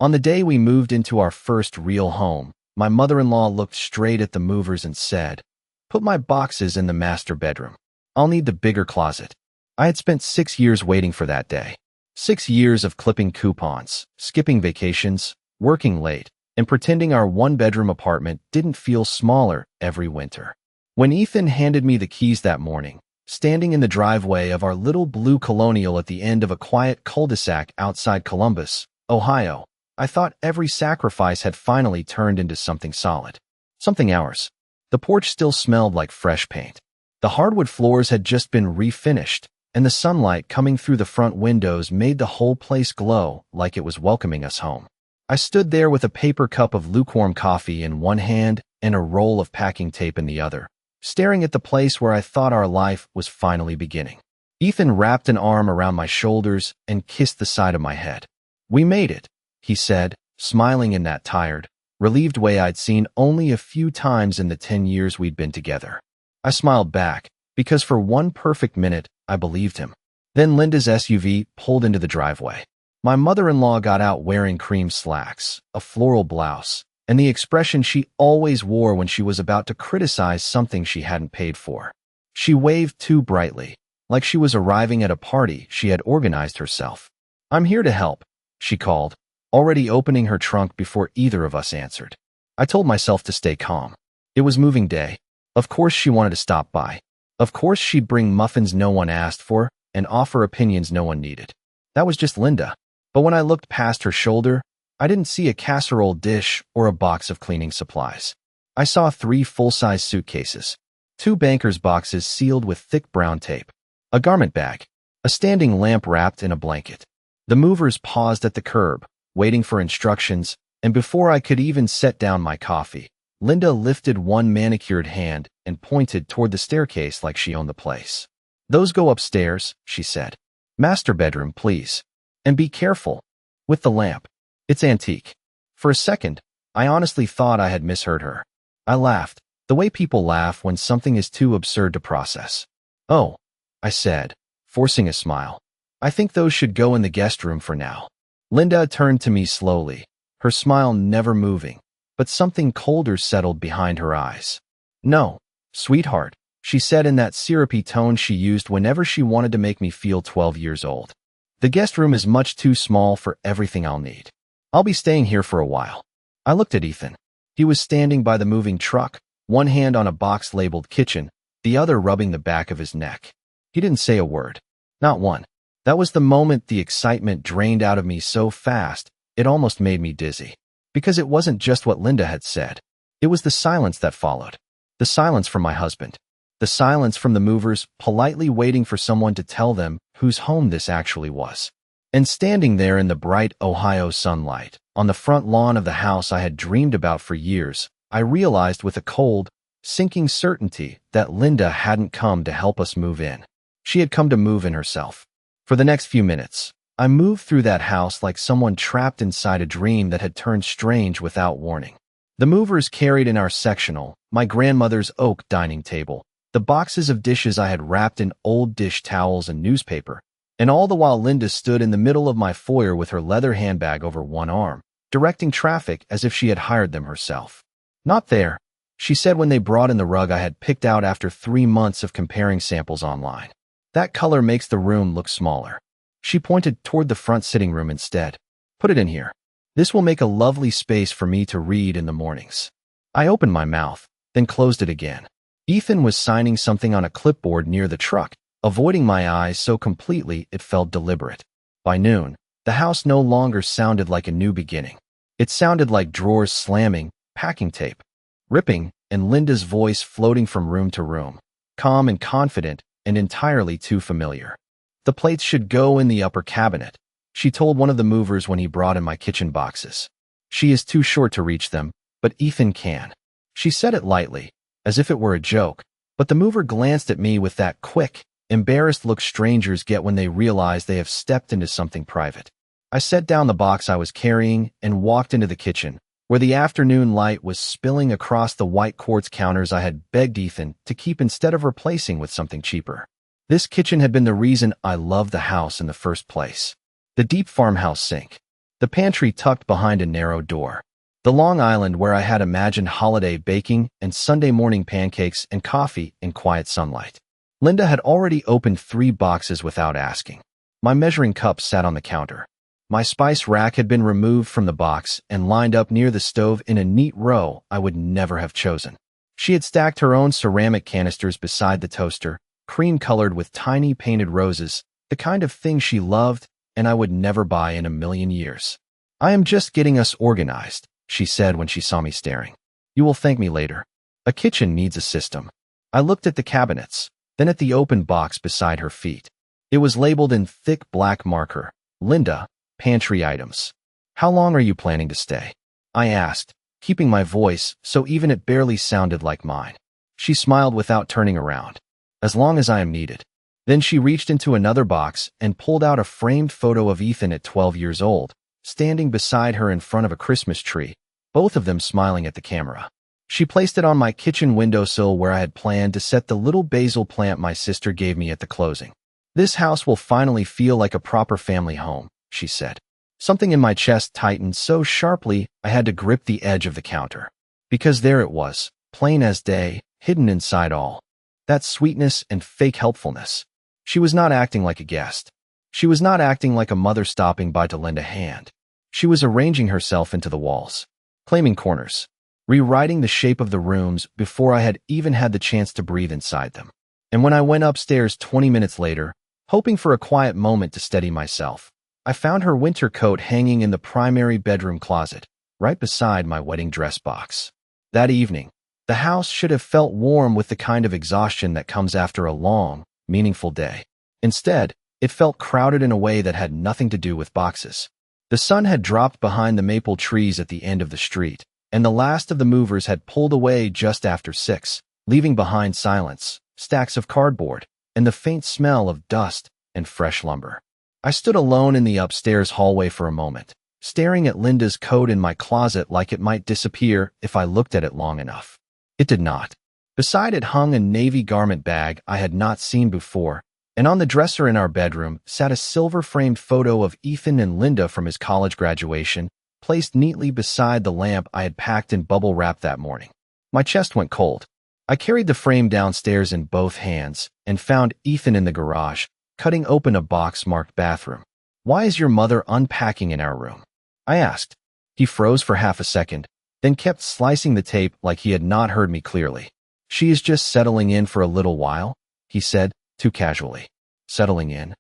On the day we moved into our first real home, my mother-in-law looked straight at the movers and said, "Put my boxes in the master bedroom. I'll need the bigger closet." I had spent 6 years waiting for that day. 6 years of clipping coupons, skipping vacations, working late, and pretending our one-bedroom apartment didn't feel smaller every winter. When Ethan handed me the keys that morning, standing in the driveway of our little blue colonial at the end of a quiet cul-de-sac outside Columbus, Ohio, I thought every sacrifice had finally turned into something solid. Something ours. The porch still smelled like fresh paint. The hardwood floors had just been refinished, and the sunlight coming through the front windows made the whole place glow like it was welcoming us home. I stood there with a paper cup of lukewarm coffee in one hand and a roll of packing tape in the other, staring at the place where I thought our life was finally beginning. Ethan wrapped an arm around my shoulders and kissed the side of my head. "We made it," he said, smiling in that tired, relieved way I'd seen only a few times in the 10 years we'd been together. I smiled back, because for one perfect minute, I believed him. Then Linda's SUV pulled into the driveway. My mother-in-law got out wearing cream slacks, a floral blouse, and the expression she always wore when she was about to criticize something she hadn't paid for. She waved too brightly, like she was arriving at a party she had organized herself. "I'm here to help," she called, already opening her trunk before either of us answered. I told myself to stay calm. It was moving day. Of course she wanted to stop by. Of course she'd bring muffins no one asked for and offer opinions no one needed. That was just Linda. But when I looked past her shoulder, I didn't see a casserole dish or a box of cleaning supplies. I saw 3 full-size suitcases, 2 banker's boxes sealed with thick brown tape, a garment bag, a standing lamp wrapped in a blanket. The movers paused at the curb, waiting for instructions, and before I could even set down my coffee, Linda lifted one manicured hand and pointed toward the staircase like she owned the place. "Those go upstairs," she said. "Master bedroom, please. And be careful with the lamp. It's antique." For a second, I honestly thought I had misheard her. I laughed, the way people laugh when something is too absurd to process. "Oh," I said, forcing a smile. "I think those should go in the guest room for now." Linda turned to me slowly, her smile never moving, but something colder settled behind her eyes. "No, sweetheart," she said in that syrupy tone she used whenever she wanted to make me feel 12 years old. "The guest room is much too small for everything I'll need. I'll be staying here for a while." I looked at Ethan. He was standing by the moving truck, one hand on a box labeled kitchen, the other rubbing the back of his neck. He didn't say a word. Not one. That was the moment the excitement drained out of me so fast, it almost made me dizzy. Because it wasn't just what Linda had said. It was the silence that followed. The silence from my husband. The silence from the movers politely waiting for someone to tell them whose home this actually was. And standing there in the bright Ohio sunlight, on the front lawn of the house I had dreamed about for years, I realized with a cold, sinking certainty that Linda hadn't come to help us move in. She had come to move in herself. For the next few minutes, I moved through that house like someone trapped inside a dream that had turned strange without warning. The movers carried in our sectional, my grandmother's oak dining table, the boxes of dishes I had wrapped in old dish towels and newspaper, and all the while Linda stood in the middle of my foyer with her leather handbag over one arm, directing traffic as if she had hired them herself. "Not there," she said when they brought in the rug I had picked out after 3 months of comparing samples online. "That color makes the room look smaller." She pointed toward the front sitting room instead. "Put it in here. This will make a lovely space for me to read in the mornings." I opened my mouth, then closed it again. Ethan was signing something on a clipboard near the truck, avoiding my eyes so completely it felt deliberate. By noon, the house no longer sounded like a new beginning. It sounded like drawers slamming, packing tape ripping, and Linda's voice floating from room to room, calm and confident and entirely too familiar. "The plates should go in the upper cabinet," she told one of the movers when he brought in my kitchen boxes. "She is too short to reach them, but Ethan can." She said it lightly, as if it were a joke, but the mover glanced at me with that quick, embarrassed look strangers get when they realize they have stepped into something private. I set down the box I was carrying and walked into the kitchen, where the afternoon light was spilling across the white quartz counters I had begged Ethan to keep instead of replacing with something cheaper. This kitchen had been the reason I loved the house in the first place. The deep farmhouse sink, The pantry tucked behind a narrow door. The long island where I had imagined holiday baking and Sunday morning pancakes and coffee in quiet sunlight. Linda had already opened 3 boxes without asking. My measuring cup sat on the counter. My spice rack had been removed from the box and lined up near the stove in a neat row I would never have chosen. She had stacked her own ceramic canisters beside the toaster, cream-colored with tiny painted roses, the kind of thing she loved and I would never buy in a million years. "I am just getting us organized," she said when she saw me staring. "You will thank me later. A kitchen needs a system." I looked at the cabinets, then at the open box beside her feet. It was labeled in thick black marker, "Linda, pantry items." "How long are you planning to stay?" I asked, keeping my voice so even it barely sounded like mine. She smiled without turning around. "As long as I am needed." Then she reached into another box and pulled out a framed photo of Ethan at 12 years old, standing beside her in front of a Christmas tree, both of them smiling at the camera. She placed it on my kitchen windowsill where I had planned to set the little basil plant my sister gave me at the closing. "This house will finally feel like a proper family home," she said. Something in my chest tightened so sharply I had to grip the edge of the counter. Because there it was, plain as day, hidden inside all that sweetness and fake helpfulness. She was not acting like a guest. She was not acting like a mother stopping by to lend a hand. She was arranging herself into the walls, claiming corners, rewriting the shape of the rooms before I had even had the chance to breathe inside them. And when I went upstairs 20 minutes later, hoping for a quiet moment to steady myself, I found her winter coat hanging in the primary bedroom closet, right beside my wedding dress box. That evening, the house should have felt warm with the kind of exhaustion that comes after a long, meaningful day. Instead, it felt crowded in a way that had nothing to do with boxes. The sun had dropped behind the maple trees at the end of the street, and the last of the movers had pulled away just after 6, leaving behind silence, stacks of cardboard, and the faint smell of dust and fresh lumber. I stood alone in the upstairs hallway for a moment, staring at Linda's coat in my closet like it might disappear if I looked at it long enough. It did not. Beside it hung a navy garment bag I had not seen before, and on the dresser in our bedroom sat a silver-framed photo of Ethan and Linda from his college graduation, placed neatly beside the lamp I had packed in bubble wrap that morning. My chest went cold. I carried the frame downstairs in both hands and found Ethan in the garage, cutting open a box marked bathroom. "Why is your mother unpacking in our room?" I asked. He froze for half a second, then kept slicing the tape like he had not heard me clearly. "She is just settling in for a little while," he said, too casually. "Settling in?"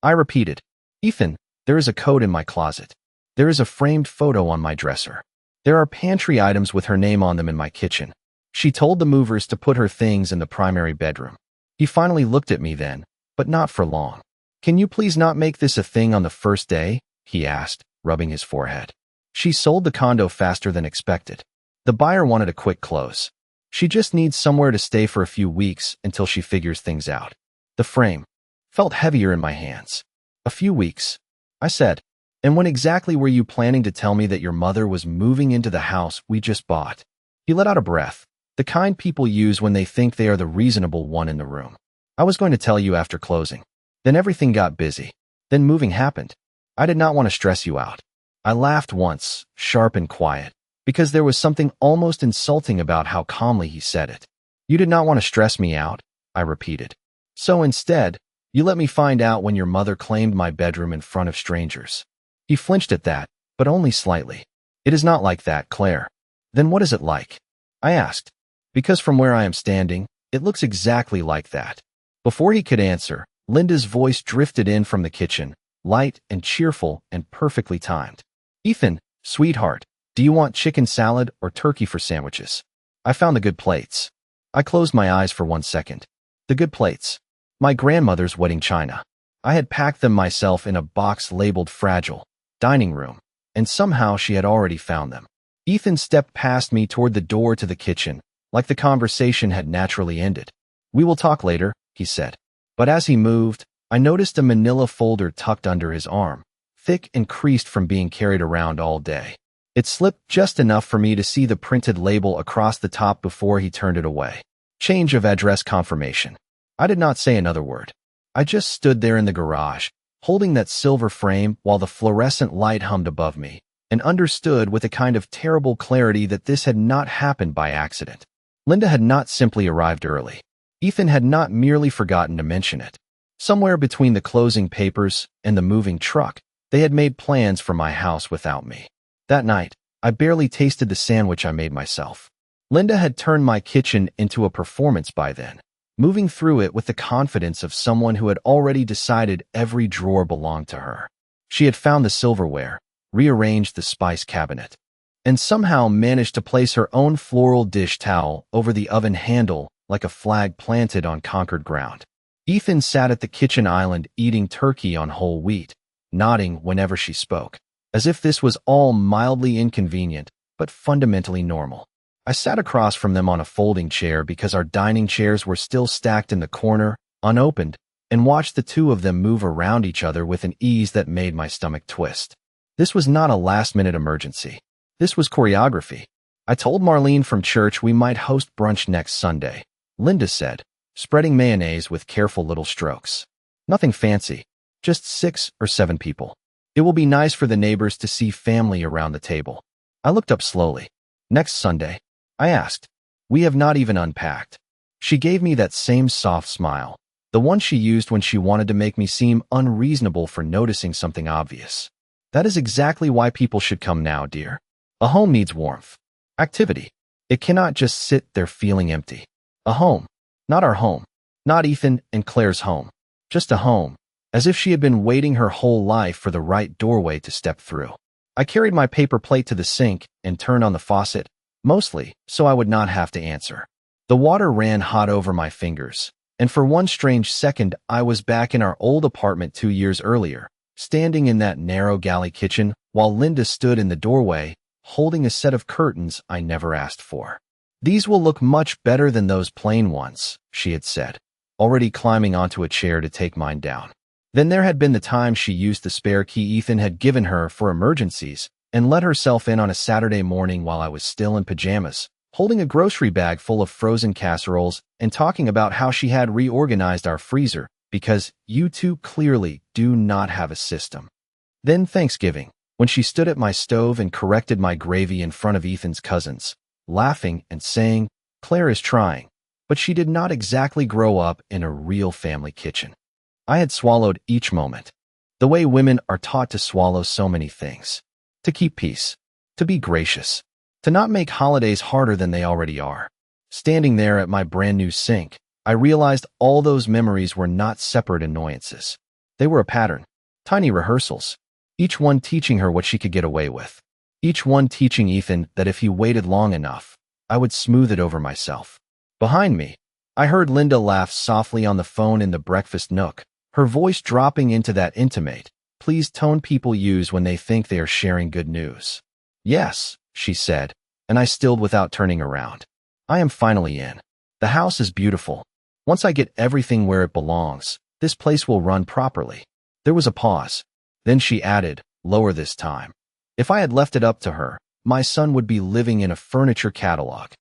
I repeated. "Ethan, there is a coat in my closet. There is a framed photo on my dresser. There are pantry items with her name on them in my kitchen." She told the movers to put her things in the primary bedroom. He finally looked at me then, but not for long. "Can you please not make this a thing on the first day?" he asked, rubbing his forehead. "She sold the condo faster than expected. The buyer wanted a quick close. She just needs somewhere to stay for a few weeks until she figures things out." The frame felt heavier in my hands. "A few weeks," I said. "And when exactly were you planning to tell me that your mother was moving into the house we just bought?" He let out a breath, the kind people use when they think they are the reasonable one in the room. "I was going to tell you after closing. Then everything got busy. Then moving happened. I did not want to stress you out." I laughed once, sharp and quiet, because there was something almost insulting about how calmly he said it. "You did not want to stress me out," I repeated. "So instead, you let me find out when your mother claimed my bedroom in front of strangers." He flinched at that, but only slightly. "It is not like that, Claire." "Then what is it like?" I asked. "Because from where I am standing, it looks exactly like that." Before he could answer, Linda's voice drifted in from the kitchen, light and cheerful and perfectly timed. "Ethan, sweetheart, do you want chicken salad or turkey for sandwiches? I found the good plates." I closed my eyes for 1 second. The good plates. My grandmother's wedding china. I had packed them myself in a box labeled fragile, dining room, and somehow she had already found them. Ethan stepped past me toward the door to the kitchen, like the conversation had naturally ended. "We will talk later," he said. But as he moved, I noticed a manila folder tucked under his arm, thick and creased from being carried around all day. It slipped just enough for me to see the printed label across the top before he turned it away. "Change of address confirmation." I did not say another word. I just stood there in the garage, holding that silver frame while the fluorescent light hummed above me, and understood with a kind of terrible clarity that this had not happened by accident. Linda had not simply arrived early. Ethan had not merely forgotten to mention it. Somewhere between the closing papers and the moving truck, they had made plans for my house without me. That night, I barely tasted the sandwich I made myself. Linda had turned my kitchen into a performance by then, moving through it with the confidence of someone who had already decided every drawer belonged to her. She had found the silverware, rearranged the spice cabinet, and somehow managed to place her own floral dish towel over the oven handle like a flag planted on conquered ground. Ethan sat at the kitchen island eating turkey on whole wheat, nodding whenever she spoke, as if this was all mildly inconvenient but fundamentally normal. I sat across from them on a folding chair because our dining chairs were still stacked in the corner, unopened, and watched the two of them move around each other with an ease that made my stomach twist. This was not a last-minute emergency. This was choreography. I told Marlene from church we might host brunch next Sunday, Linda said, spreading mayonnaise with careful little strokes. Nothing fancy, just 6 or 7 people. It will be nice for the neighbors to see family around the table. I looked up slowly. Next Sunday? I asked. We have not even unpacked. She gave me that same soft smile, the one she used when she wanted to make me seem unreasonable for noticing something obvious. That is exactly why people should come now, dear. A home needs warmth, activity. It cannot just sit there feeling empty. A home, not our home, not Ethan and Claire's home, just a home, as if she had been waiting her whole life for the right doorway to step through. I carried my paper plate to the sink and turned on the faucet, mostly so I would not have to answer. The water ran hot over my fingers, and for one strange second I was back in our old apartment 2 years earlier, standing in that narrow galley kitchen while Linda stood in the doorway, holding a set of curtains I never asked for. These will look much better than those plain ones, she had said, already climbing onto a chair to take mine down. Then there had been the time she used the spare key Ethan had given her for emergencies and let herself in on a Saturday morning while I was still in pajamas, holding a grocery bag full of frozen casseroles and talking about how she had reorganized our freezer because you two clearly do not have a system. Then Thanksgiving, when she stood at my stove and corrected my gravy in front of Ethan's cousins, laughing and saying, "Claire is trying," but she did not exactly grow up in a real family kitchen. I had swallowed each moment, the way women are taught to swallow so many things. To keep peace, to be gracious, to not make holidays harder than they already are. Standing there at my brand new sink, I realized all those memories were not separate annoyances. They were a pattern, tiny rehearsals, each one teaching her what she could get away with. Each one teaching Ethan that if he waited long enough, I would smooth it over myself. Behind me, I heard Linda laugh softly on the phone in the breakfast nook, her voice dropping into that intimate, pleased tone people use when they think they are sharing good news. "Yes," she said, and I stilled without turning around. "I am finally in. The house is beautiful. Once I get everything where it belongs, this place will run properly." There was a pause. Then she added, lower this time, "If I had left it up to her, my son would be living in a furniture catalog."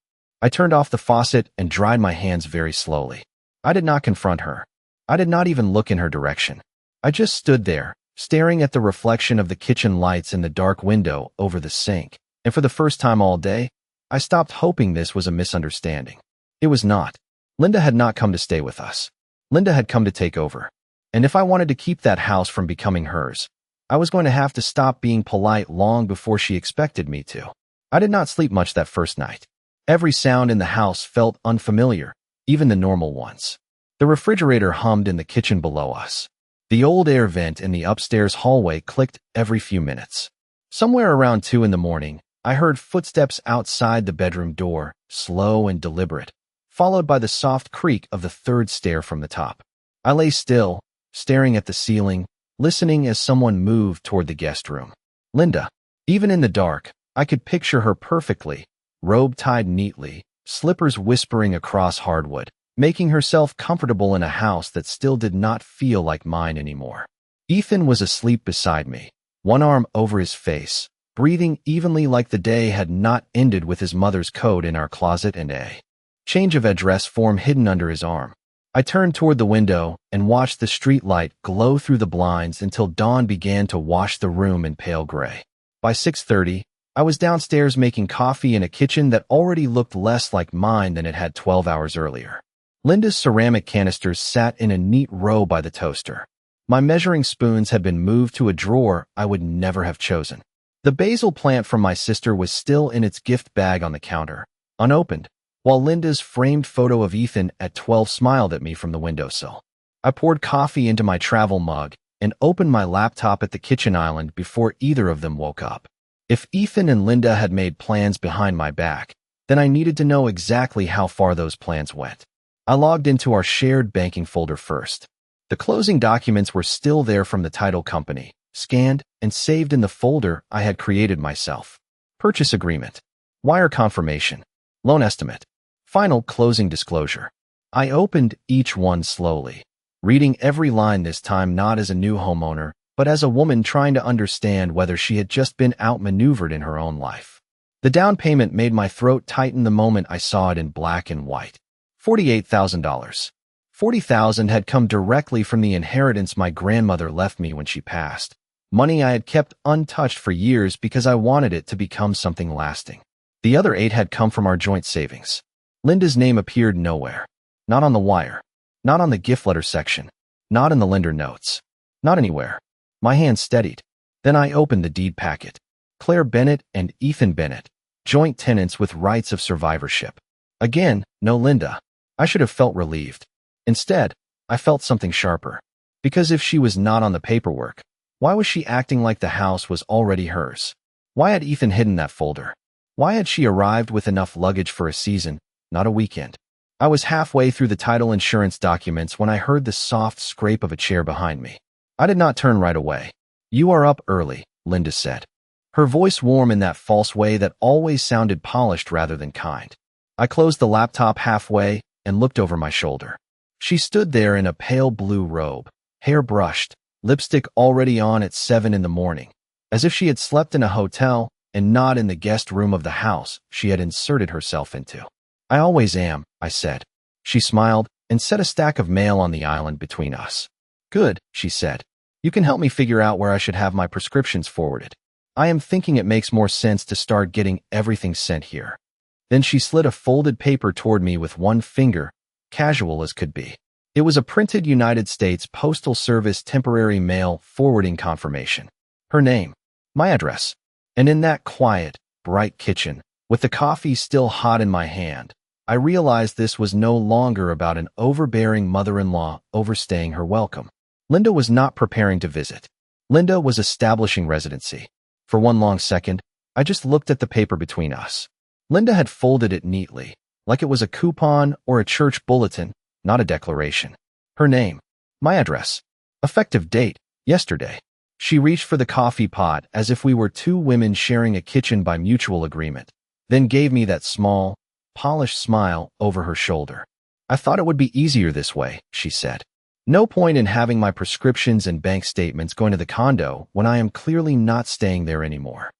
I turned off the faucet and dried my hands very slowly. I did not confront her. I did not even look in her direction. I just stood there, staring at the reflection of the kitchen lights in the dark window over the sink, and for the first time all day, I stopped hoping this was a misunderstanding. It was not. Linda had not come to stay with us. Linda had come to take over. And if I wanted to keep that house from becoming hers, I was going to have to stop being polite long before she expected me to. I did not sleep much that first night. Every sound in the house felt unfamiliar, even the normal ones. The refrigerator hummed in the kitchen below us. The old air vent in the upstairs hallway clicked every few minutes. Somewhere around 2 in the morning, I heard footsteps outside the bedroom door, slow and deliberate, followed by the soft creak of the 3rd stair from the top. I lay still, staring at the ceiling, listening as someone moved toward the guest room. Linda. Even in the dark, I could picture her perfectly, robe tied neatly, slippers whispering across hardwood, making herself comfortable in a house that still did not feel like mine anymore. Ethan was asleep beside me, one arm over his face, breathing evenly like the day had not ended with his mother's coat in our closet and a change of address form hidden under his arm. I turned toward the window and watched the street light glow through the blinds until dawn began to wash the room in pale gray. By 6:30, I was downstairs making coffee in a kitchen that already looked less like mine than it had 12 hours earlier. Linda's ceramic canisters sat in a neat row by the toaster. My measuring spoons had been moved to a drawer I would never have chosen. The basil plant from my sister was still in its gift bag on the counter, unopened, while Linda's framed photo of Ethan at 12 smiled at me from the windowsill. I poured coffee into my travel mug and opened my laptop at the kitchen island before either of them woke up. If Ethan and Linda had made plans behind my back, then I needed to know exactly how far those plans went. I logged into our shared banking folder first. The closing documents were still there from the title company, scanned and saved in the folder I had created myself. Purchase agreement, wire confirmation, loan estimate, final closing disclosure. I opened each one slowly, reading every line this time not as a new homeowner, but as a woman trying to understand whether she had just been outmaneuvered in her own life. The down payment made my throat tighten the moment I saw it in black and white. $48,000. $40,000 had come directly from the inheritance my grandmother left me when she passed. Money I had kept untouched for years because I wanted it to become something lasting. The other $8,000 had come from our joint savings. Linda's name appeared nowhere. Not on the wire. Not on the gift letter section. Not in the lender notes. Not anywhere. My hand steadied. Then I opened the deed packet. Claire Bennett and Ethan Bennett, joint tenants with rights of survivorship. Again, no Linda. I should have felt relieved. Instead, I felt something sharper. Because if she was not on the paperwork, why was she acting like the house was already hers? Why had Ethan hidden that folder? Why had she arrived with enough luggage for a season, not a weekend? I was halfway through the title insurance documents when I heard the soft scrape of a chair behind me. I did not turn right away. "You are up early," Linda said. Her voice warm in that false way that always sounded polished rather than kind. I closed the laptop halfway and looked over my shoulder. She stood there in a pale blue robe, hair brushed, lipstick already on at 7 in the morning, as if she had slept in a hotel and not in the guest room of the house she had inserted herself into. "I always am," I said. She smiled and set a stack of mail on the island between us. "Good," she said. "You can help me figure out where I should have my prescriptions forwarded. I am thinking it makes more sense to start getting everything sent here." Then she slid a folded paper toward me with one finger, casual as could be. It was a printed United States Postal Service temporary mail forwarding confirmation. Her name, my address, and in that quiet, bright kitchen, with the coffee still hot in my hand, I realized this was no longer about an overbearing mother-in-law overstaying her welcome. Linda was not preparing to visit. Linda was establishing residency. For one long second, I just looked at the paper between us. Linda had folded it neatly, like it was a coupon or a church bulletin, not a declaration. Her name, my address, effective date, yesterday. She reached for the coffee pot as if we were two women sharing a kitchen by mutual agreement, then gave me that small, polished smile over her shoulder. "I thought it would be easier this way," she said. "No point in having my prescriptions and bank statements going to the condo when I am clearly not staying there anymore."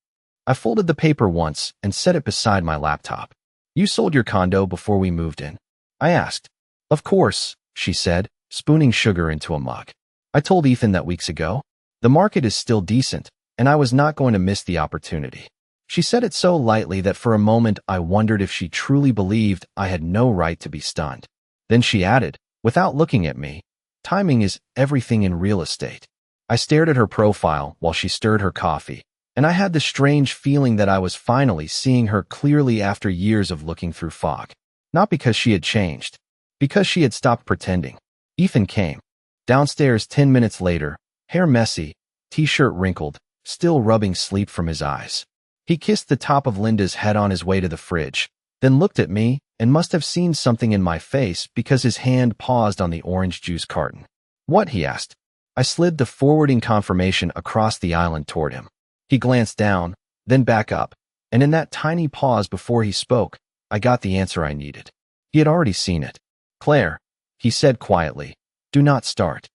I folded the paper once and set it beside my laptop. "You sold your condo before we moved in?" I asked. "Of course," she said, spooning sugar into a mug. "I told Ethan that weeks ago. The market is still decent, and I was not going to miss the opportunity." She said it so lightly that for a moment I wondered if she truly believed I had no right to be stunned. Then she added, without looking at me, "Timing is everything in real estate." I stared at her profile while she stirred her coffee, and I had the strange feeling that I was finally seeing her clearly after years of looking through fog. Not because she had changed, because she had stopped pretending. Ethan came. Downstairs 10 minutes later, hair messy, t-shirt wrinkled, still rubbing sleep from his eyes. He kissed the top of Linda's head on his way to the fridge, then looked at me and must have seen something in my face because his hand paused on the orange juice carton. "What?" he asked. I slid the forwarding confirmation across the island toward him. He glanced down, then back up, and in that tiny pause before he spoke, I got the answer I needed. He had already seen it. "Claire," he said quietly, "do not start."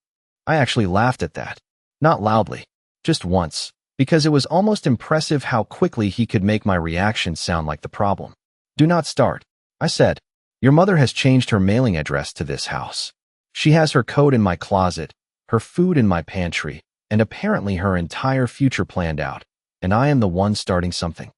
I actually laughed at that. Not loudly, just once, because it was almost impressive how quickly he could make my reaction sound like the problem. "Do not start," I said. "Your mother has changed her mailing address to this house." She has her coat in my closet, her food in my pantry, and apparently her entire future planned out, and I am the one starting something.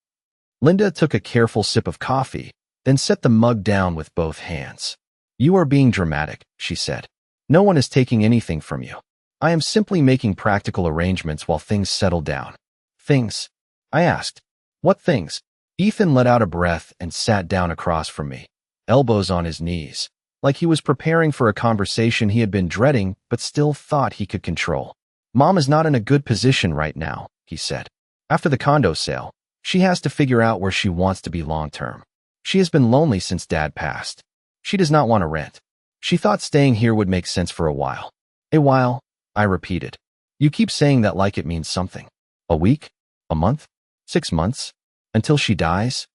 Linda took a careful sip of coffee, then set the mug down with both hands. You are being dramatic, she said. No one is taking anything from you. I am simply making practical arrangements while things settle down. Things? I asked. What things? Ethan let out a breath and sat down across from me, elbows on his knees, like he was preparing for a conversation he had been dreading but still thought he could control. Mom is not in a good position right now, he said. After the condo sale, she has to figure out where she wants to be long-term. She has been lonely since Dad passed. She does not want to rent. She thought staying here would make sense for a while. A while, I repeated. You keep saying that like it means something. A week? A month? 6 months? Until she dies?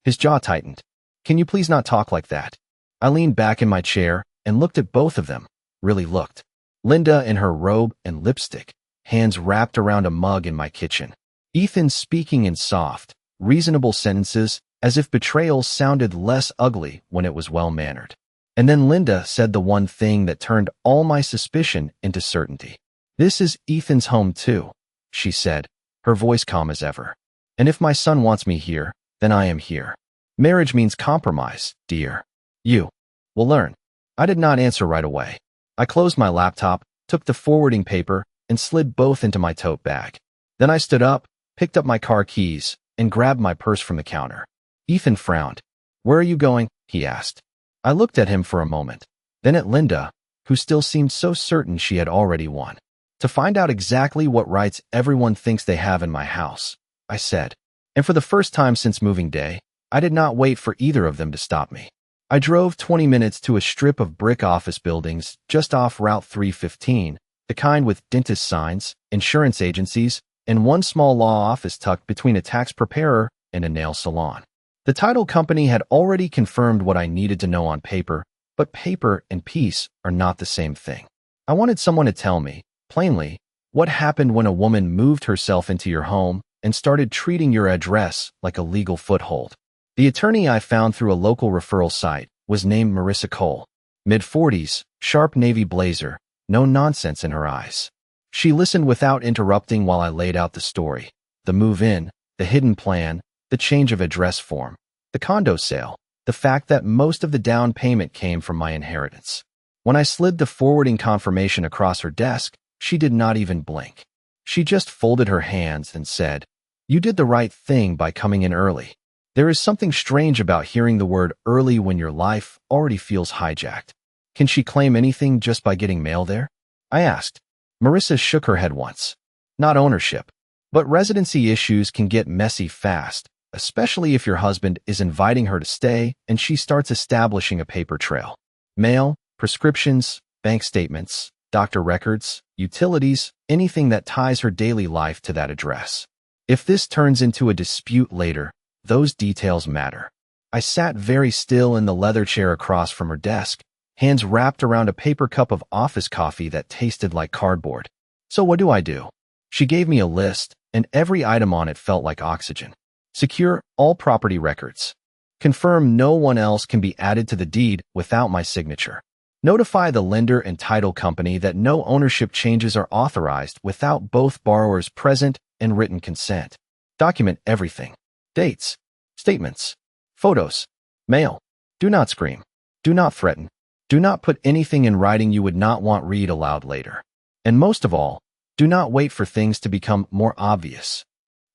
His jaw tightened. Can you please not talk like that? I leaned back in my chair and looked at both of them, really looked. Linda in her robe and lipstick, hands wrapped around a mug in my kitchen. Ethan speaking in soft, reasonable sentences as if betrayal sounded less ugly when it was well-mannered. And then Linda said the one thing that turned all my suspicion into certainty. This is Ethan's home too, she said, her voice calm as ever. And if my son wants me here, then I am here. Marriage means compromise, dear. You will learn. I did not answer right away. I closed my laptop, took the forwarding paper, and slid both into my tote bag. Then I stood up, picked up my car keys, and grabbed my purse from the counter. Ethan frowned. Where are you going? He asked. I looked at him for a moment, then at Linda, who still seemed so certain she had already won. To find out exactly what rights everyone thinks they have in my house, I said. And for the first time since moving day, I did not wait for either of them to stop me. I drove 20 minutes to a strip of brick office buildings just off Route 315, the kind with dentist signs, insurance agencies, and one small law office tucked between a tax preparer and a nail salon. The title company had already confirmed what I needed to know on paper, but paper and peace are not the same thing. I wanted someone to tell me, plainly, what happened when a woman moved herself into your home and started treating your address like a legal foothold. The attorney I found through a local referral site was named Marissa Cole. Mid-40s, sharp navy blazer, no nonsense in her eyes. She listened without interrupting while I laid out the story. The move-in, the hidden plan, the change of address form, the condo sale, the fact that most of the down payment came from my inheritance. When I slid the forwarding confirmation across her desk, she did not even blink. She just folded her hands and said, "You did the right thing by coming in early." There is something strange about hearing the word early when your life already feels hijacked. Can she claim anything just by getting mail there? I asked. Marissa shook her head once. Not ownership. But residency issues can get messy fast, especially if your husband is inviting her to stay and she starts establishing a paper trail. Mail, prescriptions, bank statements, doctor records, utilities, anything that ties her daily life to that address. If this turns into a dispute later, those details matter. I sat very still in the leather chair across from her desk, hands wrapped around a paper cup of office coffee that tasted like cardboard. So what do I do? She gave me a list, and every item on it felt like oxygen. Secure all property records. Confirm no one else can be added to the deed without my signature. Notify the lender and title company that no ownership changes are authorized without both borrowers present and written consent. Document everything. Dates, statements, photos, mail. Do not scream. Do not threaten. Do not put anything in writing you would not want read aloud later. And most of all, do not wait for things to become more obvious.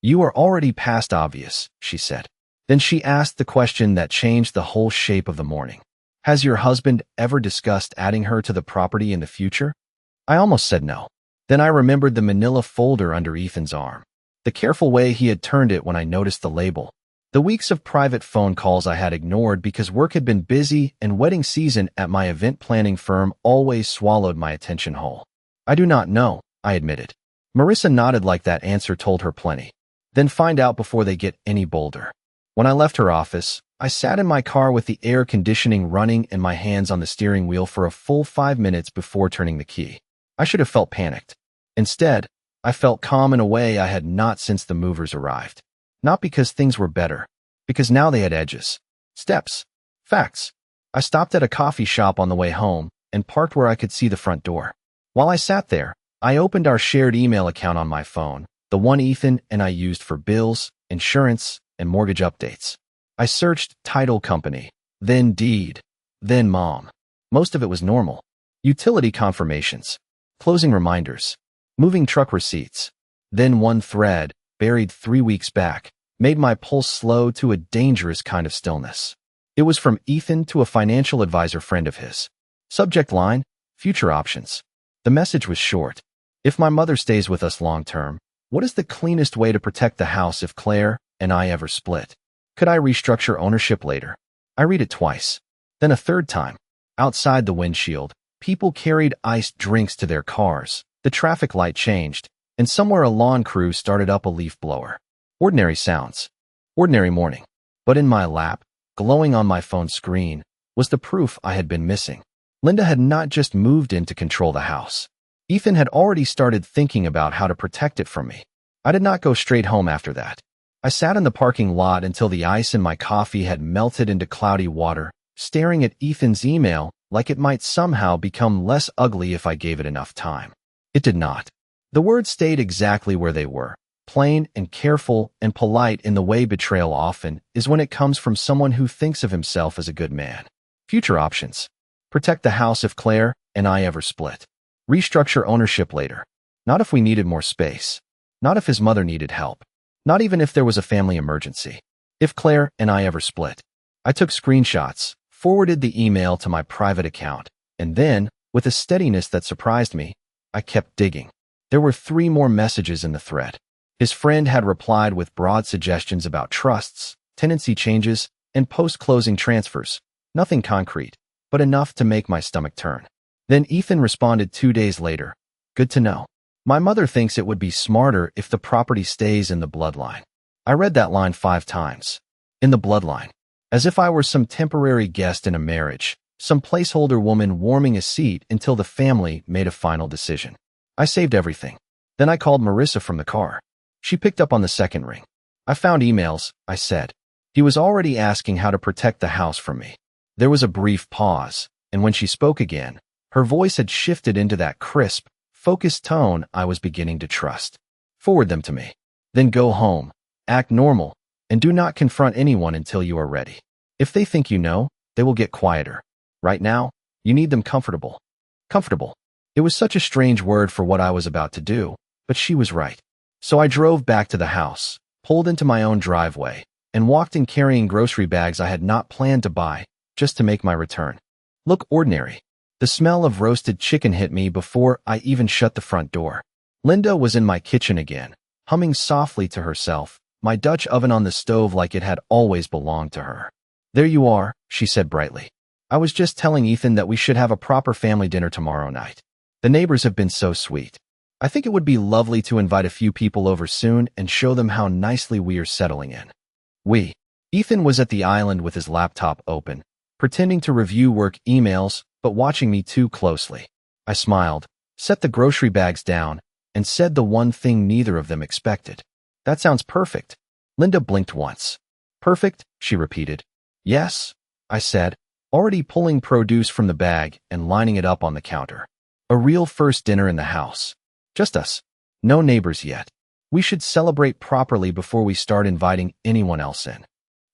You are already past obvious, she said. Then she asked the question that changed the whole shape of the morning. Has your husband ever discussed adding her to the property in the future? I almost said no. Then I remembered the manila folder under Ethan's arm. The careful way he had turned it when I noticed the label. The weeks of private phone calls I had ignored because work had been busy and wedding season at my event planning firm always swallowed my attention whole. I do not know, I admitted. Marissa nodded like that answer told her plenty. Then find out before they get any bolder. When I left her office, I sat in my car with the air conditioning running and my hands on the steering wheel for a full 5 minutes before turning the key. I should have felt panicked. Instead, I felt calm in a way I had not since the movers arrived. Not because things were better, because now they had edges, steps, facts. I stopped at a coffee shop on the way home, and parked where I could see the front door. While I sat there, I opened our shared email account on my phone, the one Ethan and I used for bills, insurance, and mortgage updates. I searched title company, then deed, then mom. Most of it was normal. Utility confirmations, closing reminders, moving truck receipts. Then one thread, buried 3 weeks back, made my pulse slow to a dangerous kind of stillness. It was from Ethan to a financial advisor friend of his. Subject line, future options. The message was short. If my mother stays with us long term, what is the cleanest way to protect the house if Claire and I ever split? Could I restructure ownership later? I read it twice. Then a third time. Outside the windshield, people carried iced drinks to their cars. The traffic light changed, and somewhere a lawn crew started up a leaf blower. Ordinary sounds. Ordinary morning. But in my lap, glowing on my phone screen, was the proof I had been missing. Linda had not just moved in to control the house. Ethan had already started thinking about how to protect it from me. I did not go straight home after that. I sat in the parking lot until the ice in my coffee had melted into cloudy water, staring at Ethan's email like it might somehow become less ugly if I gave it enough time. It did not. The words stayed exactly where they were, plain and careful and polite in the way betrayal often is when it comes from someone who thinks of himself as a good man. Future options. Protect the house if Claire and I ever split. Restructure ownership later. Not if we needed more space. Not if his mother needed help. Not even if there was a family emergency. If Claire and I ever split. I took screenshots, forwarded the email to my private account, and then, with a steadiness that surprised me, I kept digging. There were 3 more messages in the thread. His friend had replied with broad suggestions about trusts, tenancy changes, and post-closing transfers. Nothing concrete, but enough to make my stomach turn. Then Ethan responded 2 days later. Good to know. My mother thinks it would be smarter if the property stays in the bloodline. I read that line 5 times. In the bloodline. As if I were some temporary guest in a marriage, some placeholder woman warming a seat until the family made a final decision. I saved everything. Then I called Marissa from the car. She picked up on the second ring. I found emails, I said. He was already asking how to protect the house from me. There was a brief pause, and when she spoke again, her voice had shifted into that crisp, focused tone I was beginning to trust. Forward them to me. Then go home, act normal, and do not confront anyone until you are ready. If they think you know, they will get quieter. Right now, you need them comfortable. Comfortable. It was such a strange word for what I was about to do, but she was right. So I drove back to the house, pulled into my own driveway, and walked in carrying grocery bags I had not planned to buy, just to make my return. Look ordinary. The smell of roasted chicken hit me before I even shut the front door. Linda was in my kitchen again, humming softly to herself, my Dutch oven on the stove like it had always belonged to her. There you are, she said brightly. I was just telling Ethan that we should have a proper family dinner tomorrow night. The neighbors have been so sweet. I think it would be lovely to invite a few people over soon and show them how nicely we are settling in. Ethan was at the island with his laptop open, pretending to review work emails, but watching me too closely. I smiled, set the grocery bags down, and said the one thing neither of them expected. That sounds perfect. Linda blinked once. Perfect, she repeated. Yes, I said, already pulling produce from the bag and lining it up on the counter. A real first dinner in the house. Just us. No neighbors yet. We should celebrate properly before we start inviting anyone else in.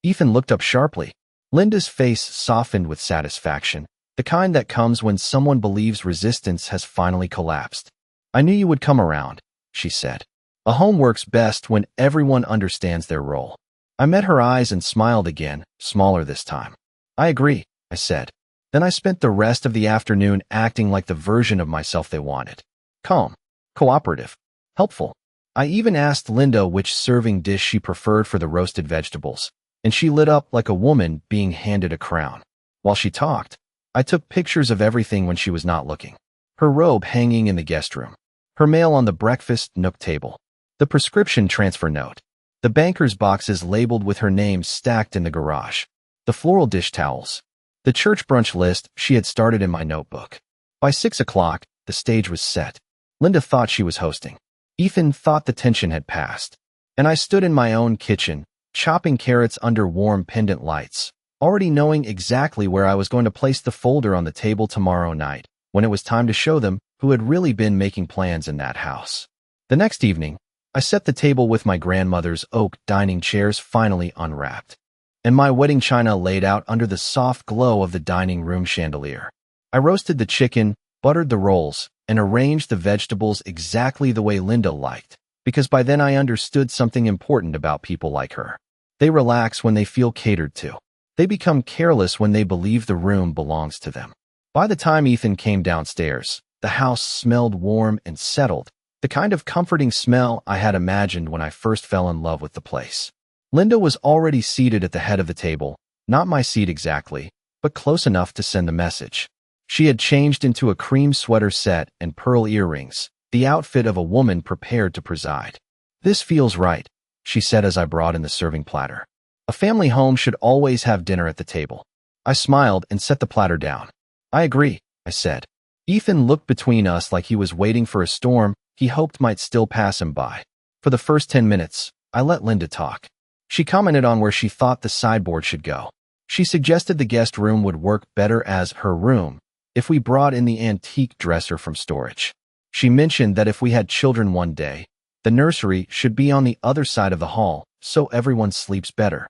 Ethan looked up sharply. Linda's face softened with satisfaction, the kind that comes when someone believes resistance has finally collapsed. I knew you would come around, she said. A home works best when everyone understands their role. I met her eyes and smiled again, smaller this time. I agree, I said. Then I spent the rest of the afternoon acting like the version of myself they wanted. Calm, cooperative, helpful. I even asked Linda which serving dish she preferred for the roasted vegetables, and she lit up like a woman being handed a crown. While she talked, I took pictures of everything when she was not looking. Her robe hanging in the guest room. Her mail on the breakfast nook table. The prescription transfer note. The banker's boxes labeled with her name stacked in the garage. The floral dish towels. The church brunch list she had started in my notebook. By 6 o'clock, the stage was set. Linda thought she was hosting. Ethan thought the tension had passed. And I stood in my own kitchen, chopping carrots under warm pendant lights, already knowing exactly where I was going to place the folder on the table tomorrow night, when it was time to show them who had really been making plans in that house. The next evening, I set the table with my grandmother's oak dining chairs finally unwrapped, and my wedding china laid out under the soft glow of the dining room chandelier. I roasted the chicken, buttered the rolls, and arranged the vegetables exactly the way Linda liked, because by then I understood something important about people like her. They relax when they feel catered to. They become careless when they believe the room belongs to them. By the time Ethan came downstairs, the house smelled warm and settled, the kind of comforting smell I had imagined when I first fell in love with the place. Linda was already seated at the head of the table, not my seat exactly, but close enough to send the message. She had changed into a cream sweater set and pearl earrings, the outfit of a woman prepared to preside. "This feels right," she said as I brought in the serving platter. "A family home should always have dinner at the table." I smiled and set the platter down. "I agree," I said. Ethan looked between us like he was waiting for a storm he hoped might still pass him by. For the first 10 minutes, I let Linda talk. She commented on where she thought the sideboard should go. She suggested the guest room would work better as her room if we brought in the antique dresser from storage. She mentioned that if we had children one day, the nursery should be on the other side of the hall so everyone sleeps better.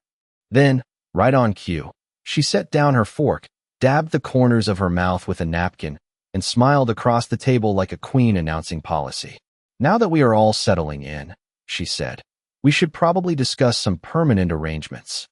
Then, right on cue, she set down her fork, dabbed the corners of her mouth with a napkin, and smiled across the table like a queen announcing policy. "Now that we are all settling in," she said, "we should probably discuss some permanent arrangements."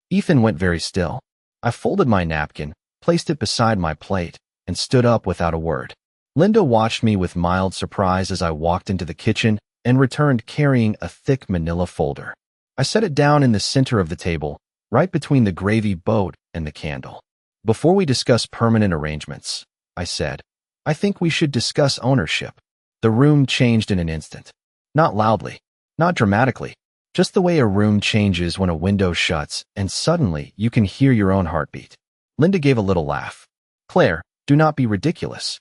Ethan went very still. I folded my napkin, placed it beside my plate, and stood up without a word. Linda watched me with mild surprise as I walked into the kitchen and returned carrying a thick manila folder. I set it down in the center of the table, right between the gravy boat and the candle. "Before we discuss permanent arrangements," I said, "I think we should discuss ownership." The room changed in an instant. Not loudly, not dramatically, just the way a room changes when a window shuts and suddenly you can hear your own heartbeat. Linda gave a little laugh. "Claire, do not be ridiculous."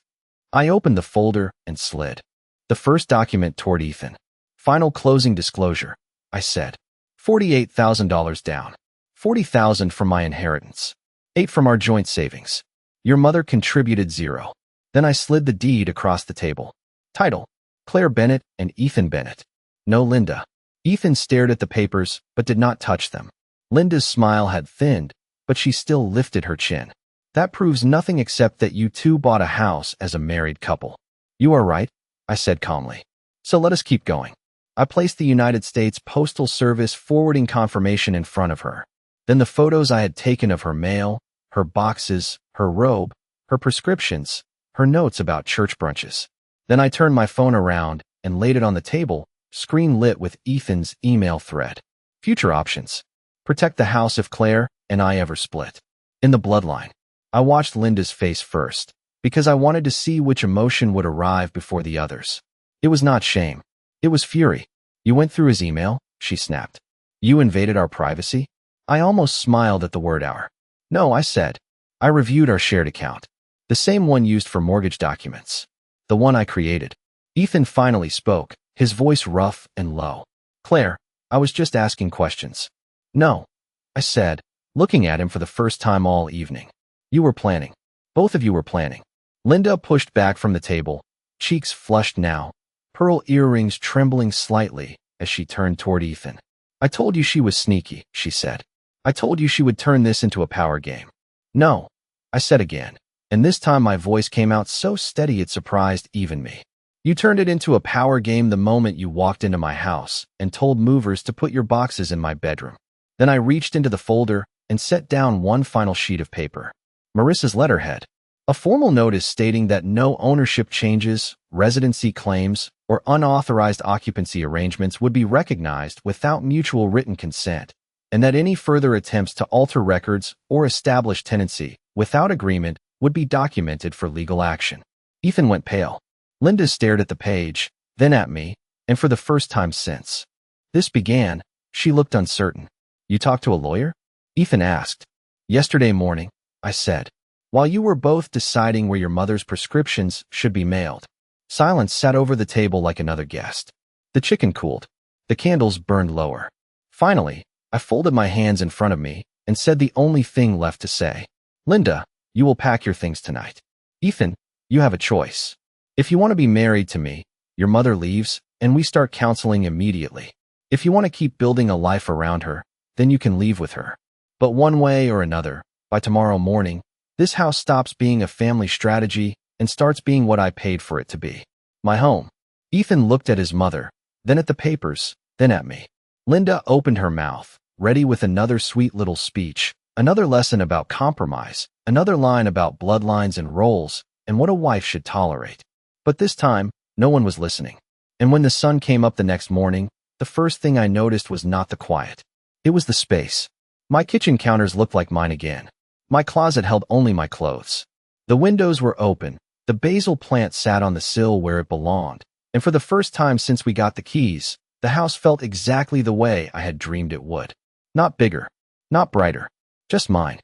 I opened the folder and slid the first document toward Ethan. "Final closing disclosure," I said. $48,000 down. $40,000 from my inheritance. $8,000 from our joint savings. Your mother contributed $0. Then I slid the deed across the table. Title: Claire Bennett and Ethan Bennett. No Linda. Ethan stared at the papers, but did not touch them. Linda's smile had thinned, but she still lifted her chin. "That proves nothing except that you two bought a house as a married couple." "You are right," I said calmly. "So let us keep going." I placed the United States Postal Service forwarding confirmation in front of her. Then the photos I had taken of her mail, her boxes, her robe, her prescriptions, her notes about church brunches. Then I turned my phone around and laid it on the table, screen lit with Ethan's email thread. Future options. Protect the house if Claire and I ever split. In the bloodline. I watched Linda's face first, because I wanted to see which emotion would arrive before the others. It was not shame. It was fury. "You went through his email?" she snapped. "You invaded our privacy?" I almost smiled at the word "our." "No," I said. "I reviewed our shared account. The same one used for mortgage documents. The one I created." Ethan finally spoke, his voice rough and low. "Claire, I was just asking questions." "No," I said, looking at him for the first time all evening. "You were planning. Both of you were planning." Linda pushed back from the table, cheeks flushed now, pearl earrings trembling slightly as she turned toward Ethan. "I told you she was sneaky," she said. "I told you she would turn this into a power game." "No," I said again, and this time my voice came out so steady it surprised even me. "You turned it into a power game the moment you walked into my house and told movers to put your boxes in my bedroom." Then I reached into the folder and set down one final sheet of paper. Marissa's letterhead. A formal notice stating that no ownership changes, residency claims, or unauthorized occupancy arrangements would be recognized without mutual written consent, and that any further attempts to alter records or establish tenancy without agreement would be documented for legal action. Ethan went pale. Linda stared at the page, then at me, and for the first time since this began, she looked uncertain. "You talked to a lawyer?" Ethan asked. "Yesterday morning," I said, "while you were both deciding where your mother's prescriptions should be mailed." Silence sat over the table like another guest. The chicken cooled. The candles burned lower. Finally, I folded my hands in front of me, and said the only thing left to say. Linda, you will pack your things tonight. Ethan, you have a choice. If you want to be married to me, your mother leaves, and we start counseling immediately. If you want to keep building a life around her, then you can leave with her. But one way or another, by tomorrow morning, this house stops being a family strategy and starts being what I paid for it to be. My home. Ethan looked at his mother, then at the papers, then at me. Linda opened her mouth, ready with another sweet little speech, another lesson about compromise, another line about bloodlines and roles, and what a wife should tolerate. But this time, no one was listening. And when the sun came up the next morning, the first thing I noticed was not the quiet. It was the space. My kitchen counters looked like mine again. My closet held only my clothes. The windows were open. The basil plant sat on the sill where it belonged. And for the first time since we got the keys, the house felt exactly the way I had dreamed it would. Not bigger, not brighter, just mine.